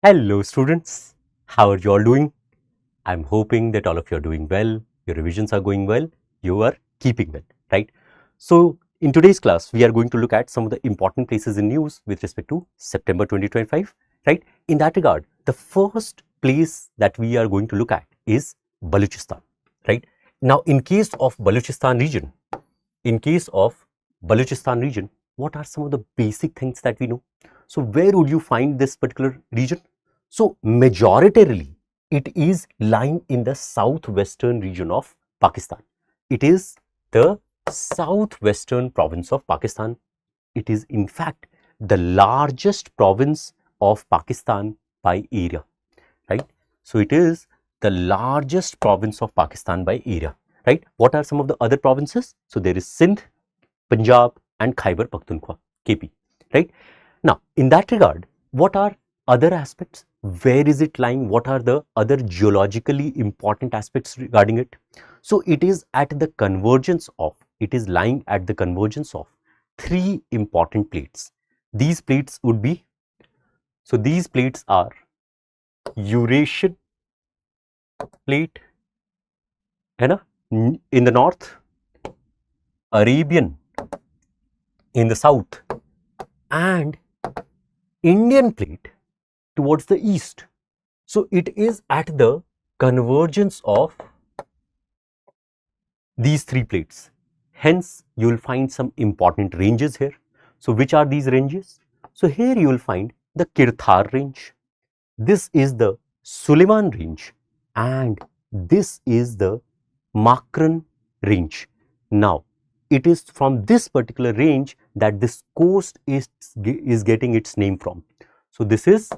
Hello students, how are you all doing? I'm hoping that all of you are doing well, your revisions are going well, you are keeping well, right? So in today's class, we are going to look at some of the important places in news with respect to September 2025, right? In that regard, the first place that we are going to look at is Balochistan, right? Now in case of Balochistan region, what are some of the basic things that we know? So where would you find this particular region? So majoritarily, it is lying in the southwestern region of Pakistan. It is the southwestern province of Pakistan. It is in fact the largest province of Pakistan by area, right? So it is the largest province of Pakistan by area, right? What are some of the other provinces? So there is Sindh, Punjab and Khyber Pakhtunkhwa, KP, right? Now, in that regard, what are other aspects? Where is it lying? What are the other geologically important aspects regarding it? So, it is lying at the convergence of three important plates. These plates would be, so these plates are Eurasian plate, in the north, Arabian in the south, and Indian plate towards the east. So it is at the convergence of these three plates. Hence, you will find some important ranges here. So which are these ranges? So here you will find the Kirthar range. This is the Suleiman range and this is the Makran range. Now, it is from this particular range that this coast is getting its name from. So this is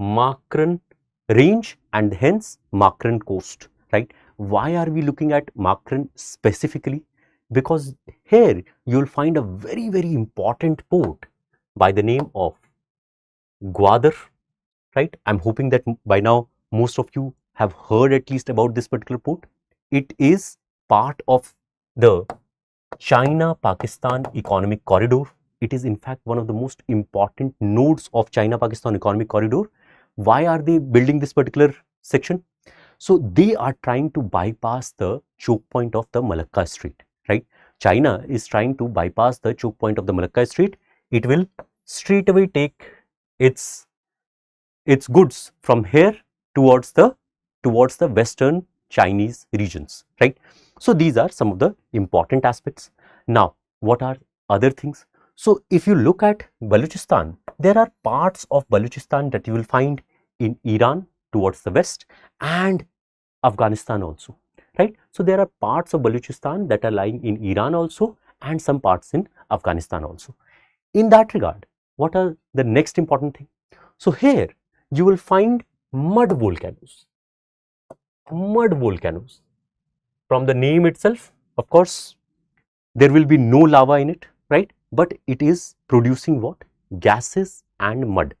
Makran range and hence Makran coast, right? Why are we looking at Makran specifically? Because here you will find a very important port by the name of Gwadar, right? I'm hoping that by now most of you have heard at least about this particular port. It is part of the China-Pakistan economic corridor. It is in fact one of the most important nodes of China-Pakistan economic corridor. Why are they building this particular section? So they are trying to bypass the choke point of the Malacca Strait, right? China is trying to bypass the choke point of the Malacca Strait. It will straight away take its goods from here towards the western Chinese regions, right? So these are some of the important aspects. Now, what are other things? So if you look at Balochistan, there are parts of Balochistan that you will find in Iran towards the west and Afghanistan also, right? So there are parts of Balochistan that are lying in Iran also and some parts in Afghanistan also. In that regard, what are the next important thing? So here you will find mud volcanoes. Mud volcanoes. From the name itself, of course, there will be no lava in it, right? But it is producing what? Gases and mud,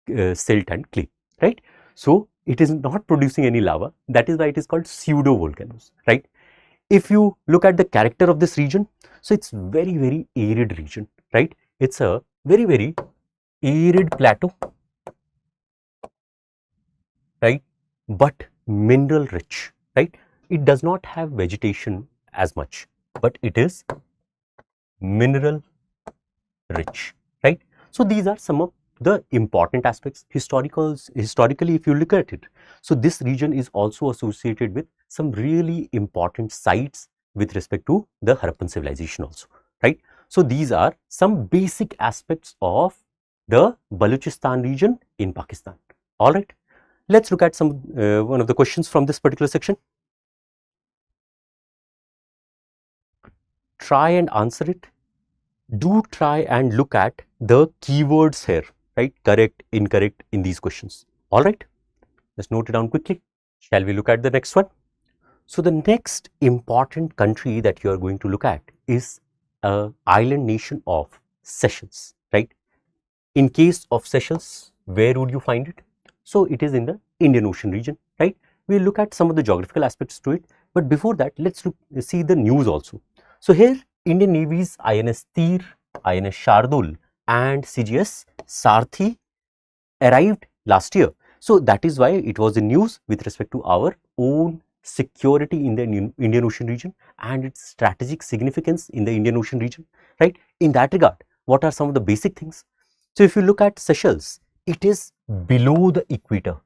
silt and clay, right? So it is not producing any lava. That is why it is called pseudo volcanoes, right? If you look at the character of this region, so it's very arid region, right? It's a very arid plateau, right? But mineral rich, right? It does not have vegetation as much, but it is mineral rich, right? So these are some of the important aspects. Historically, if you look at it, so this region is also associated with some really important sites with respect to the Harappan civilization also, right? So these are some basic aspects of the Balochistan region in Pakistan. All right, let's look at some one of the questions from this particular section. Try and answer it. Do try and look at the keywords here, right? Correct, incorrect in these questions. All right, let's note it down quickly. Shall we look at the next one? So the next important country that you are going to look at is an island nation of Seychelles, right? In case of Seychelles, where would you find it? So it is in the Indian Ocean region, right? We'll look at some of the geographical aspects to it, but before that, let's see the news also. So here, Indian Navy's INS Tir, INS Shardul and CGS Sarthi arrived last year. So that is why it was in news with respect to our own security in the Indian Ocean region and its strategic significance in the Indian Ocean region, right? In that regard, what are some of the basic things? So if you look at Seychelles, it is below the equator.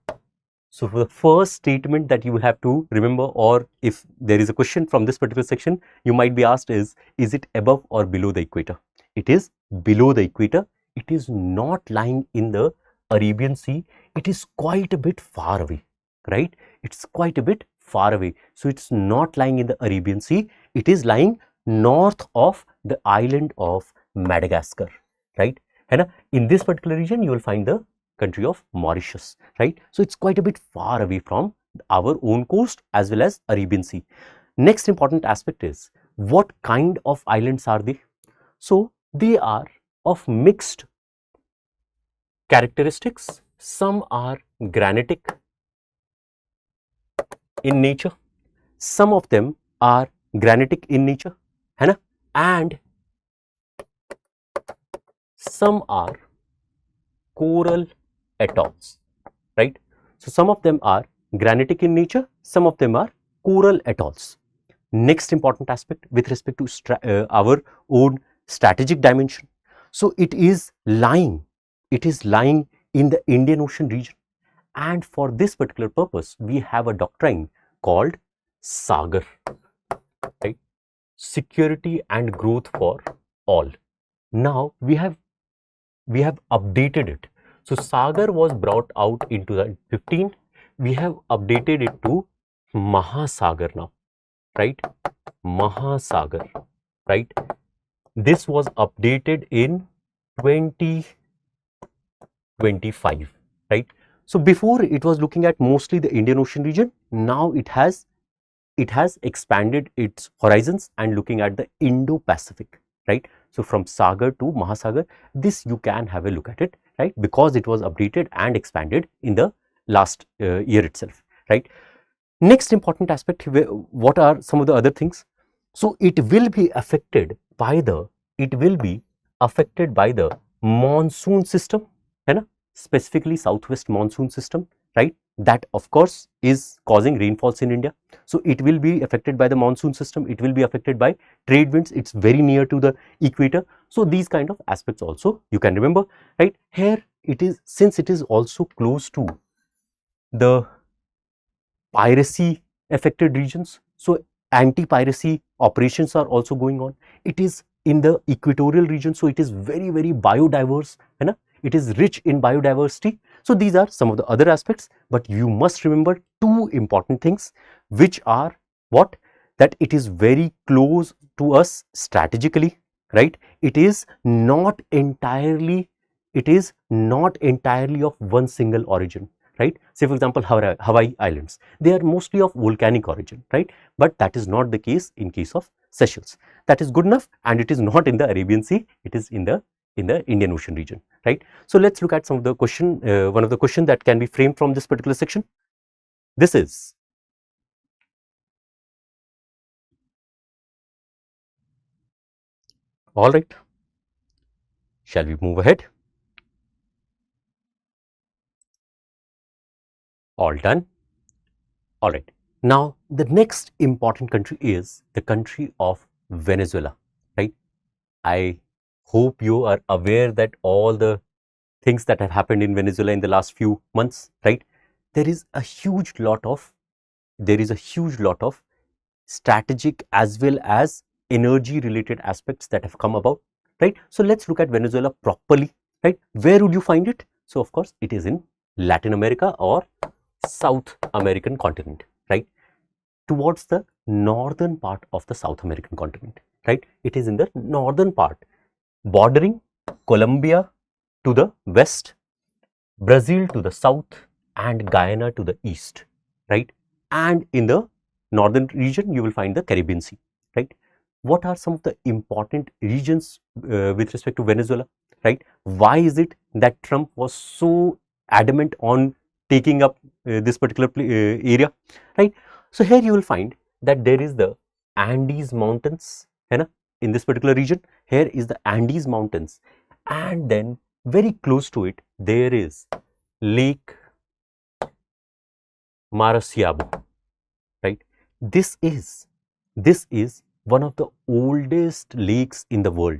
So for the first statement that you will have to remember, or if there is a question from this particular section, you might be asked is it above or below the equator? It is below the equator. It is not lying in the Arabian Sea. It is quite a bit far away, right? It's quite a bit far away. So it's not lying in the Arabian Sea. It is lying north of the island of Madagascar, right? And in this particular region, you will find the country of Mauritius, right? So it's quite a bit far away from our own coast as well as Arabian Sea. Next important aspect is what kind of islands are they? So they are of mixed characteristics. Some are granitic in nature, some of them are granitic in nature, and some are coral atolls, right? So some of them are granitic in nature, some of them are coral atolls. Next important aspect with respect to our own strategic dimension. So it is lying in the Indian Ocean region, and for this particular purpose we have a doctrine called Sagar, right? Security and growth for all. Now we have updated it. So Sagar was brought out in 2015. We have updated it to Mahasagar now, right? Mahasagar, right? This was updated in 2025, right? So before it was looking at mostly the Indian Ocean region. Now it has expanded its horizons and looking at the Indo-Pacific, right? So from Sagar to Mahasagar, this you can have a look at it, right? Because it was updated and expanded in the last year itself, right? Next important aspect, what are some of the other things? So it will be affected by the monsoon system, specifically southwest monsoon system, right? That of course is causing rainfalls in India. So it will be affected by the monsoon system. It will be affected by trade winds. It's very near to the equator. So these kind of aspects also you can remember, right? Here it is, since it is also close to the piracy affected regions, so anti-piracy operations are also going on. It is in the equatorial region, so it is very, very biodiverse, it is rich in biodiversity. So these are some of the other aspects, but you must remember two important things, which are what? That it is very close to us strategically, right? It is not entirely of one single origin, right? Say for example, Hawaii Islands, they are mostly of volcanic origin, right? But that is not the case in case of Seychelles. That is good enough, and it is not in the Arabian Sea, it is in the Indian Ocean region, right? So let's look at some of the question, one of the questions that can be framed from this particular section. This is, all right, shall we move ahead? All done. All right. Now, the next important country is the country of Venezuela, right? I hope you are aware that all the things that have happened in Venezuela in the last few months, right? There is a huge lot of strategic as well as energy related aspects that have come about, right? So let's look at Venezuela properly, right? Where would you find it? So of course, it is in Latin America or South American continent, right? Towards the northern part of the South American continent, right? It is in the northern part, bordering Colombia to the west, Brazil to the south, and Guyana to the east, right? And in the northern region, you will find the Caribbean Sea, right? What are some of the important regions with respect to Venezuela, right? Why is it that Trump was so adamant on taking up this particular area, right? So here you will find that there is the Andes Mountains, in this particular region. Here is the Andes Mountains, and then very close to it, there is Lake Maracaibo, right? This is one of the oldest lakes in the world.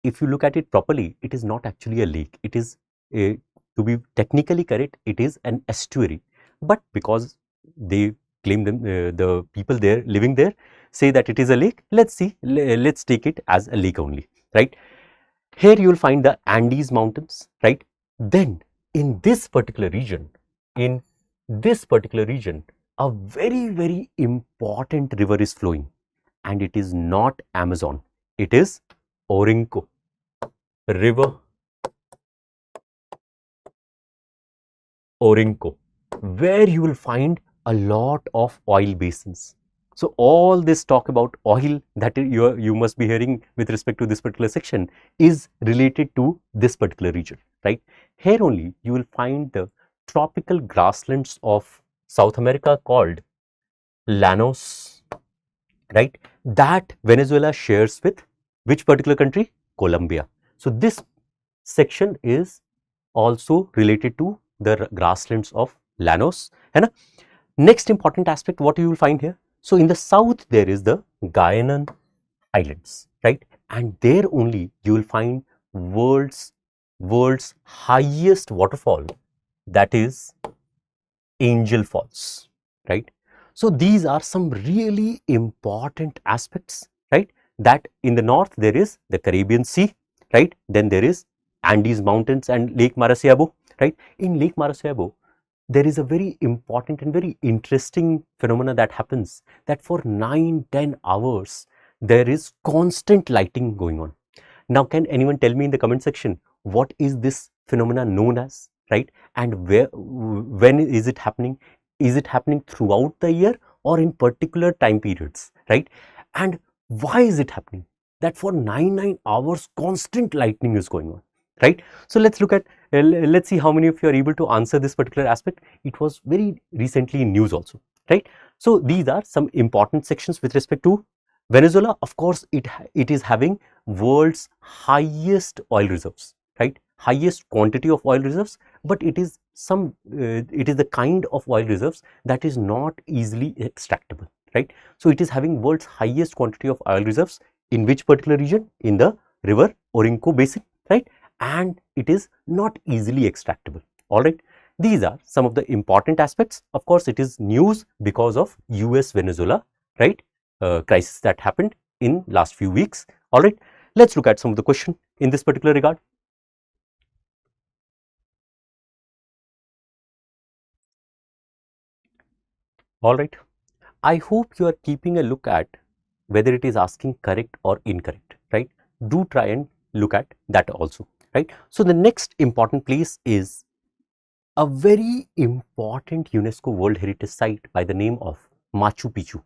If you look at it properly, it is not actually a lake. It is a, to be technically correct, it is an estuary. But because they claim them, the people there living there say that it is a lake, let's see, let's take it as a lake only, right? Here you will find the Andes mountains, right? Then in this particular region, in this particular region, a very, very important river is flowing, and it is not Amazon. It is Orinoco River, Orinoco, where you will find a lot of oil basins. So all this talk about oil that you must be hearing with respect to this particular section is related to this particular region, right? Here only you will find the tropical grasslands of South America called Llanos, right? That Venezuela shares with which particular country? Colombia. So this section is also related to the grasslands of Llanos. And next important aspect, what you will find here. So in the south, there is the Guianan Islands, right? And there only you will find world's highest waterfall, that is Angel Falls, right? So these are some really important aspects, right? That in the north there is the Caribbean Sea, right? Then there is Andes Mountains and Lake Maracaibo, right? In Lake Maracaibo, there is a very important and very interesting phenomena that happens, that for 9-10 hours there is constant lighting going on. Now, can anyone tell me in the comment section what is this phenomena known as, right? And when is it happening? Is it happening throughout the year or in particular time periods, right? And why is it happening? That for 9 hours constant lightning is going on, right? So let's look at, let's see how many of you are able to answer this particular aspect. It was very recently in news also, right? So these are some important sections with respect to Venezuela. Of course, it is having world's highest oil reserves, right? Highest quantity of oil reserves, but it is the kind of oil reserves that is not easily extractable, right? So it is having world's highest quantity of oil reserves in which particular region? In the river Orinoco basin, right? And it is not easily extractable. All right, these are some of the important aspects. Of course, it is news because of US Venezuela, right, crisis that happened in last few weeks. All right, let's look at some of the question in this particular regard. All right, I hope you are keeping a look at whether it is asking correct or incorrect, right? Do try and look at that also, right? So the next important place is a very important UNESCO World Heritage Site by the name of Machu Picchu.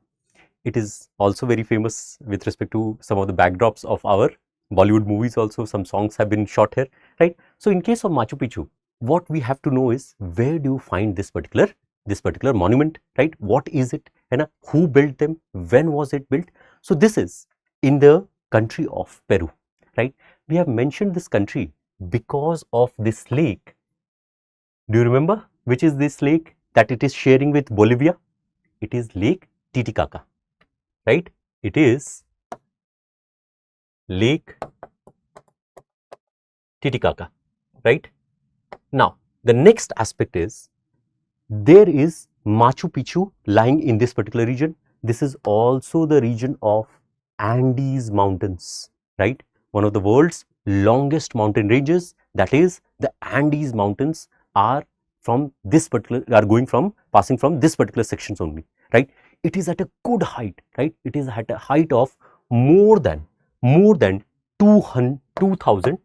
It is also very famous with respect to some of the backdrops of our Bollywood movies also. Some songs have been shot here, right? So in case of Machu Picchu, what we have to know is, where do you find this particular monument, right? What is it, and who built them? When was it built? So this is in the country of Peru, right? We have mentioned this country because of this lake. Do you remember which is this lake that it is sharing with Bolivia? It is Lake Titicaca, right? It is Lake Titicaca, right? Now, the next aspect is, there is Machu Picchu lying in this particular region. This is also the region of Andes Mountains, right? One of the world's longest mountain ranges, that is the Andes Mountains, are passing from this particular sections only, right? It is at a good height, right? It is at a height of more than 2,000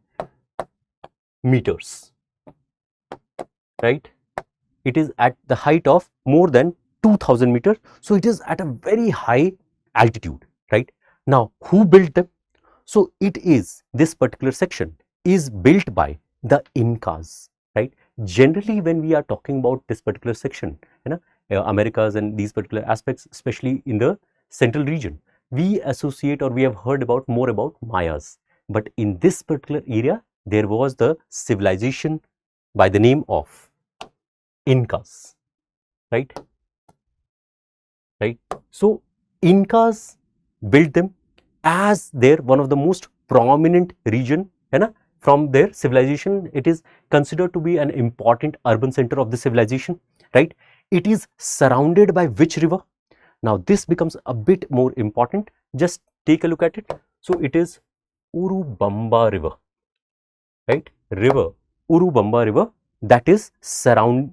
meters, right? It is at the height of more than 2,000 meters. So it is at a very high altitude, right? Now, who built them? So it is, this particular section is built by the Incas, right? Generally, when we are talking about this particular section, Americas and these particular aspects, especially in the central region, we associate, or we have heard about more about Mayas. But in this particular area, there was the civilization by the name of Incas, right? Right. So Incas built them as their one of the most prominent region, from their civilization. It is considered to be an important urban center of the civilization, right? It is surrounded by which river? Now this becomes a bit more important. Just take a look at it. So it is Urubamba River, right? Urubamba River, that is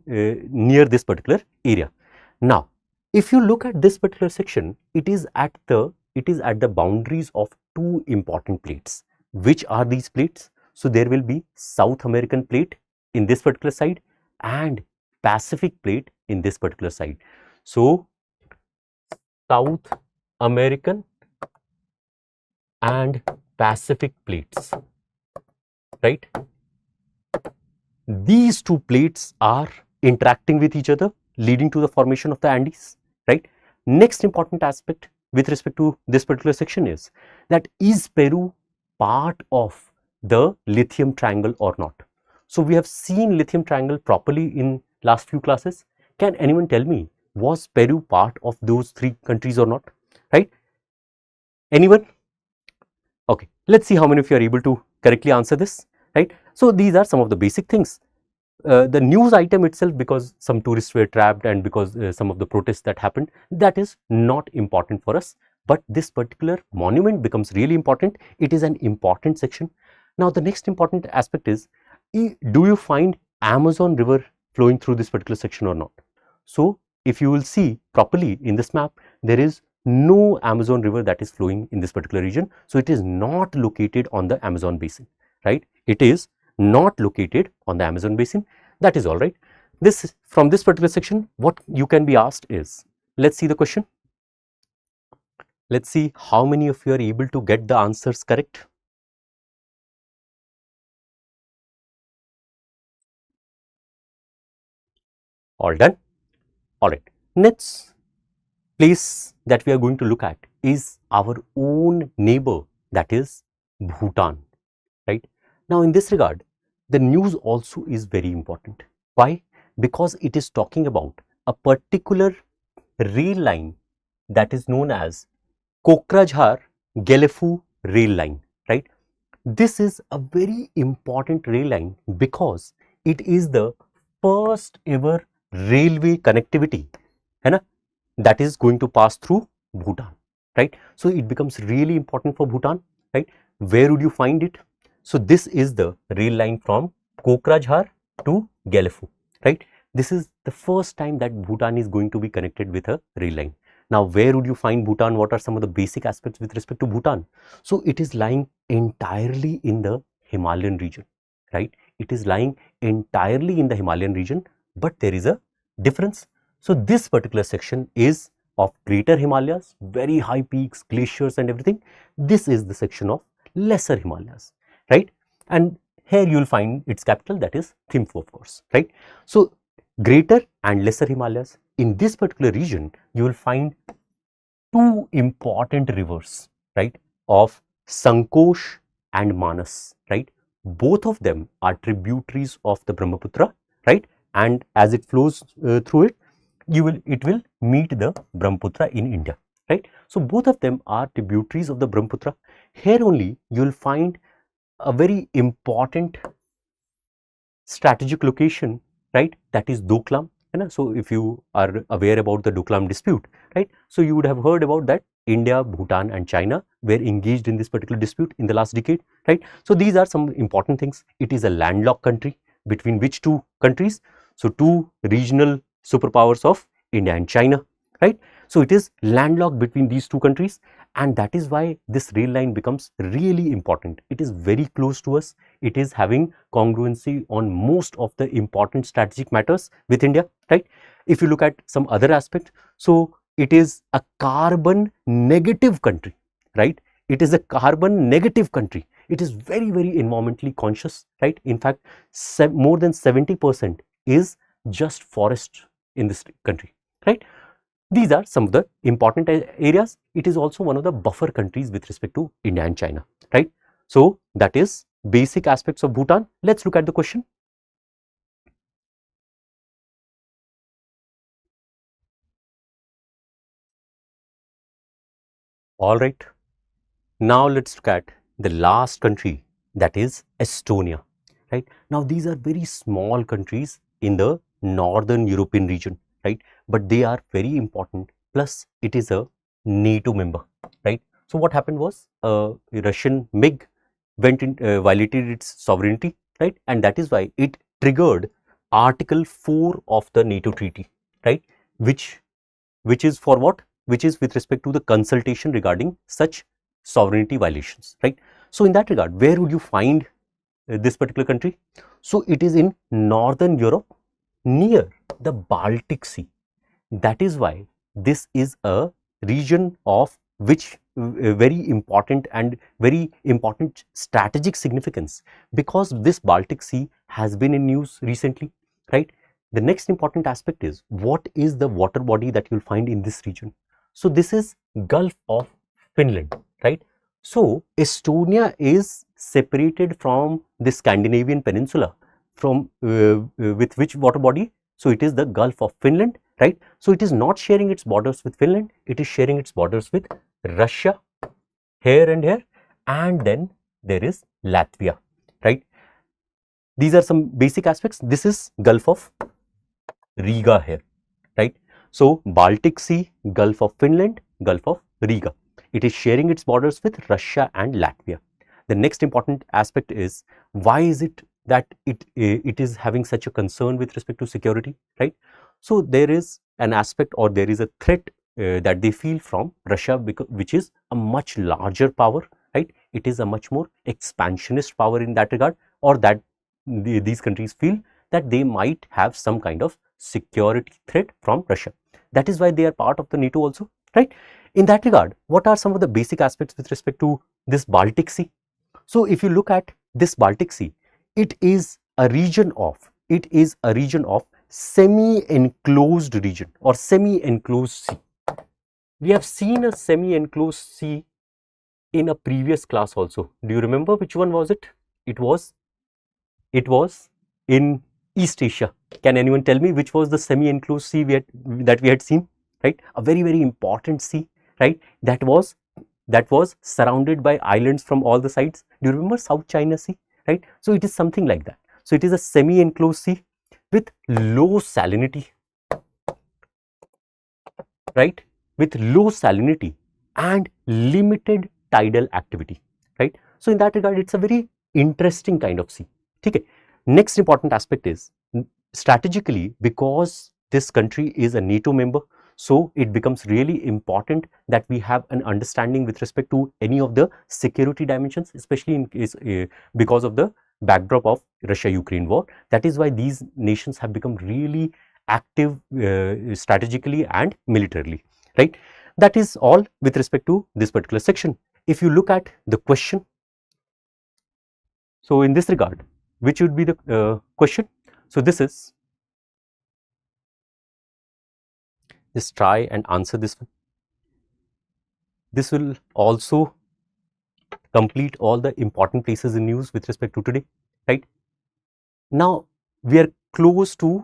near this particular area. Now, if you look at this particular section, it is at the boundaries of two important plates. Which are these plates? So there will be South American plate in this particular side and Pacific plate in this particular side. So South American and Pacific plates, right? These two plates are interacting with each other, leading to the formation of the Andes, right? Next important aspect with respect to this particular section is that is Peru part of the lithium triangle or not? So we have seen lithium triangle properly in last few classes. Can anyone tell me, was Peru part of those three countries or not? Right? Anyone? Okay, let's see how many of you are able to correctly answer this, right? So these are some of the basic things. The news item itself, because some tourists were trapped and because some of the protests that happened, that is not important for us. But this particular monument becomes really important. It is an important section. Now the next important aspect is, do you find Amazon river flowing through this particular section or not? So if you will see properly in this map, there is no Amazon river that is flowing in this particular region. So it is not located on the Amazon basin, right? It is not located on the Amazon basin. That is all right. From this particular section, what you can be asked is, let's see the question. Let's see how many of you are able to get the answers correct. All done? All right. Next place that we are going to look at is our own neighbor, that is Bhutan, right? Now in this regard, the news also is very important. Why? Because it is talking about a particular rail line that is known as Kokrajhar-Gelefu rail line, right? This is a very important rail line because it is the first ever railway connectivity, that is going to pass through Bhutan, right? So it becomes really important for Bhutan, right? Where would you find it? So this is the rail line from Kokrajhar to Gelefu, right? This is the first time that Bhutan is going to be connected with a rail line. Now, where would you find Bhutan? What are some of the basic aspects with respect to Bhutan? So it is lying entirely in the Himalayan region, right? It is lying entirely in the Himalayan region, but there is a difference. So this particular section is of Greater Himalayas, very high peaks, glaciers and everything. This is the section of Lesser Himalayas, right? And here you will find its capital, that is Thimphu, of course, right? So Greater and Lesser Himalayas. In this particular region, you will find two important rivers, right, of Sankosh and Manas, right? Both of them are tributaries of the Brahmaputra, right? And as it flows through it, it will meet the Brahmaputra in India, right? So both of them are tributaries of the Brahmaputra. Here only you will find a very important strategic location, right? That is Doklam. So if you are aware about the Doklam dispute, right? So you would have heard about that India, Bhutan and China were engaged in this particular dispute in the last decade, right? So these are some important things. It is a landlocked country between which two countries? So two regional superpowers of India and China, right? So it is landlocked between these two countries, and that is why this rail line becomes really important. It is very close to us. It is having congruency on most of the important strategic matters with India, right? If you look at some other aspect, so it is a carbon negative country, right? It is a carbon negative country. It is very, very environmentally conscious, right? In fact, more than 70% is just forest in this country, right? These are some of the important areas. It is also one of the buffer countries with respect to India and China, right? So that is basic aspects of Bhutan. Let's look at the question. All right. Now let's look at the last country, that is Estonia. Right. Now these are very small countries in the northern European region, right? But they are very important. Plus, it is a NATO member, right? So what happened was a Russian MiG went in, violated its sovereignty, right? And that is why it triggered Article 4 of the NATO treaty, right? Which is for what? Which is with respect to the consultation regarding such sovereignty violations, right? So in that regard, where would you find this particular country? So it is in northern Europe near the Baltic Sea. That is why this is a region of which very important and very important strategic significance, because this Baltic Sea has been in news recently, right? The next important aspect is, what is the water body that you'll find in this region? So this is Gulf of Finland, right? So Estonia is separated from the Scandinavian peninsula from with which water body? So it is the Gulf of Finland, right? So it is not sharing its borders with Finland, it is sharing its borders with Russia here and here, and then there is Latvia, right? These are some basic aspects. This is Gulf of Riga here, right? So Baltic Sea, Gulf of Finland, Gulf of Riga. It is sharing its borders with Russia and Latvia. The next important aspect is, why is it that it is having such a concern with respect to security, right? So there is an aspect, or there is a threat that they feel from Russia, which is a much larger power, right? It is a much more expansionist power in that regard, or that these countries feel that they might have some kind of security threat from Russia. That is why they are part of the NATO also, right? In that regard, what are some of the basic aspects with respect to this Baltic Sea? So if you look at this Baltic Sea, it is a region of semi-enclosed region or semi-enclosed sea. We have seen a semi-enclosed sea in a previous class also. Do you remember which one was it? It was in East Asia. Can anyone tell me which was the semi-enclosed sea that we had seen? Right, a very, very important sea, right? That was surrounded by islands from all the sides. Do you remember South China Sea? Right. So it is something like that. So it is a semi-enclosed sea with low salinity, right? With low salinity and limited tidal activity, right? So in that regard, it's a very interesting kind of sea. Okay. Next important aspect is, strategically, because this country is a NATO member, so it becomes really important that we have an understanding with respect to any of the security dimensions, especially in case because of the backdrop of Russia-Ukraine war. That is why these nations have become really active strategically and militarily, right? That is all with respect to this particular section. If you look at the question, so in this regard, which would be the question? So this is, just try and answer this one. This will also complete all the important places in news with respect to today, right? Now we are close to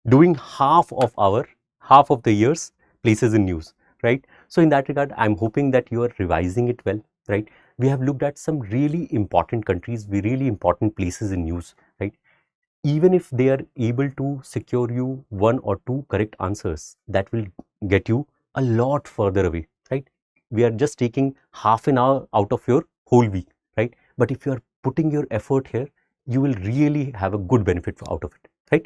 doing half of the year's places in news, right? So in that regard, I'm hoping that you are revising it well, right? We have looked at some really important countries, really important places in news, right? Even if they are able to secure you one or two correct answers, that will get you a lot further away, right? We are just taking half an hour out of your whole week, right? But if you are putting your effort here, you will really have a good benefit out of it, right?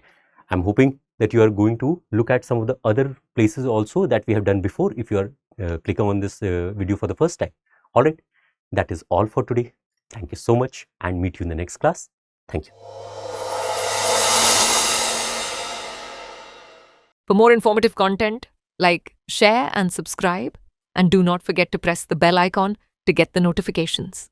I'm hoping that you are going to look at some of the other places also that we have done before, if you are clicking on this video for the first time. All right, that is all for today. Thank you so much, and meet you in the next class. Thank you. For more informative content, like, share and subscribe, and do not forget to press the bell icon to get the notifications.